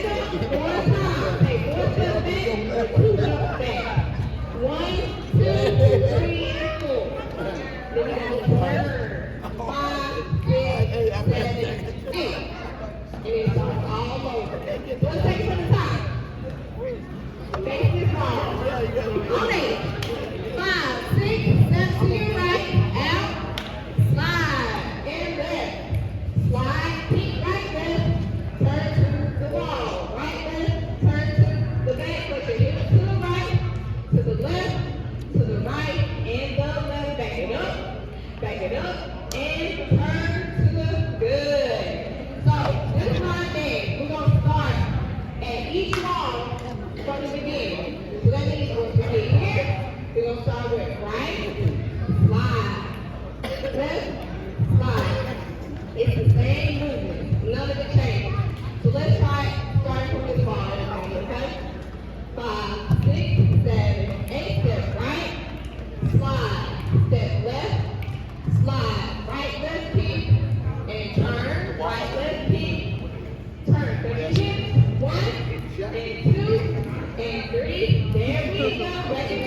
back up one time. Take one step back, two steps back. One, two, three, and four. Then we got to turn. 5, 6, 7, 8. And then start all over. So let's take it from the top. Face this ball. On it. 5, 6, step to your right. Out. Slide. And left. Slide. Peek right left. Turn to the wall. Right left. Turn to the back. Put your hips to the right. To the left. To the right. And the left. Back it up. Back it up. And turn to the good. So this line there, we're going to start at each wall from the beginning. So that means once we get here, we're going to start with right, slide, left, slide. It's the same movement. None of it changes. So let's try starting from this wall, okay? 5, 6, 7, 8 steps right, slide, step left, slide, right, left, kick, and turn, right, left, kick, turn. So your hips, 1, and 2, and 3. There we go.